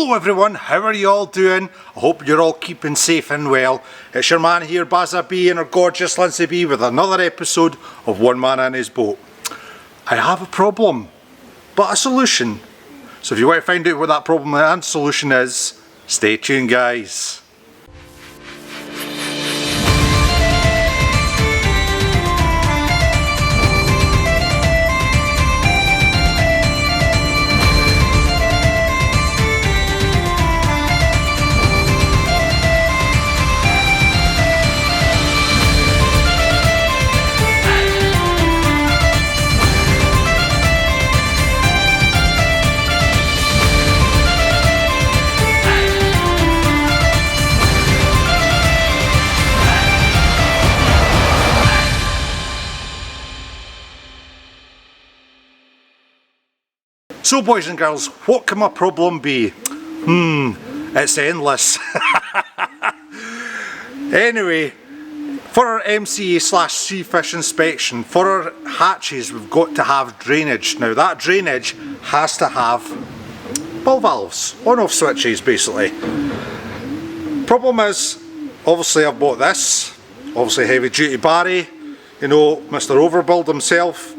Hello everyone, how are you all doing? I hope you're all keeping safe and well. It's your man here, Bazza B, and our gorgeous Lindsay B with another episode of One Man and His Boat. I have a problem, but a solution. So if you want to find out what that problem and solution is, stay tuned guys. So boys and girls, what can my problem be? It's endless. Anyway, for our MCA/sea fish inspection, for our hatches we've got to have drainage. Now that drainage has to have ball valves, on-off switches basically. Problem is, obviously I've bought this, obviously heavy duty Barry, you know, Mr. Overbuild himself.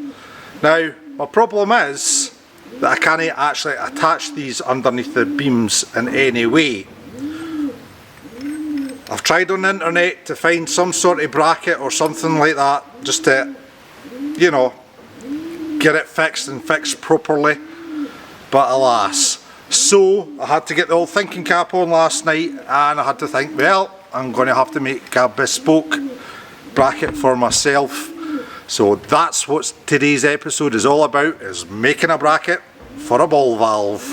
Now my problem is that I can't actually attach these underneath the beams in any way. I've tried on the internet to find some sort of bracket or something like that just to, you know, get it fixed and fixed properly, but alas. So I had to get the old thinking cap on last night and I had to think, well, I'm going to have to make a bespoke bracket for myself. So that's what today's episode is all about, is making a bracket for a ball valve.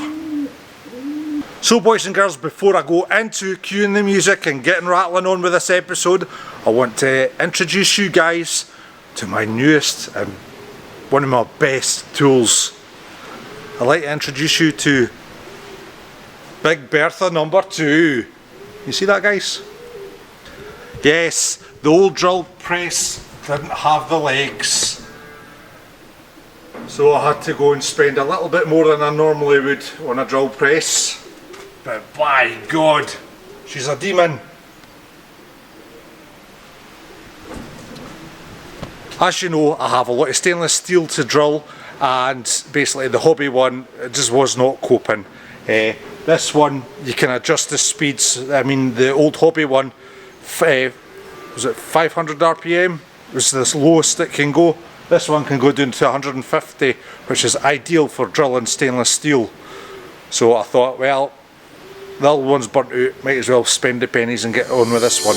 So boys and girls, before I go into cueing the music and getting rattling on with this episode, I want to introduce you guys to my newest and one of my best tools. I'd like to introduce you to Big Bertha number 2. You see that guys? Yes, the old drill press didn't have the legs, so I had to go and spend a little bit more than I normally would on a drill press, but by God, she's a demon. As you know, I have a lot of stainless steel to drill, and basically the hobby one just was not coping. This one you can adjust the speeds. I mean, the old hobby one, was it 500 RPM? Was the lowest it can go. This one can go down to 150, which is ideal for drilling stainless steel. So I thought, well, the old one's burnt out, might as well spend the pennies and get on with this one.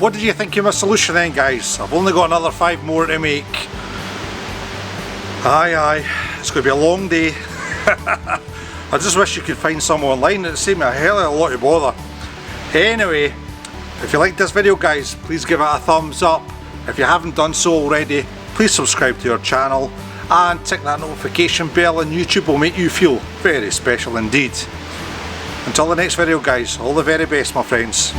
what did you think of my solution then, guys? I've only got another 5 more to make. Aye, it's going to be a long day. I just wish you could find some online. It saved me a hell of a lot of bother. Anyway, if you liked this video, guys, please give it a thumbs up. If you haven't done so already, please subscribe to our channel and tick that notification bell, and YouTube will make you feel very special indeed. Until the next video, guys, all the very best, my friends.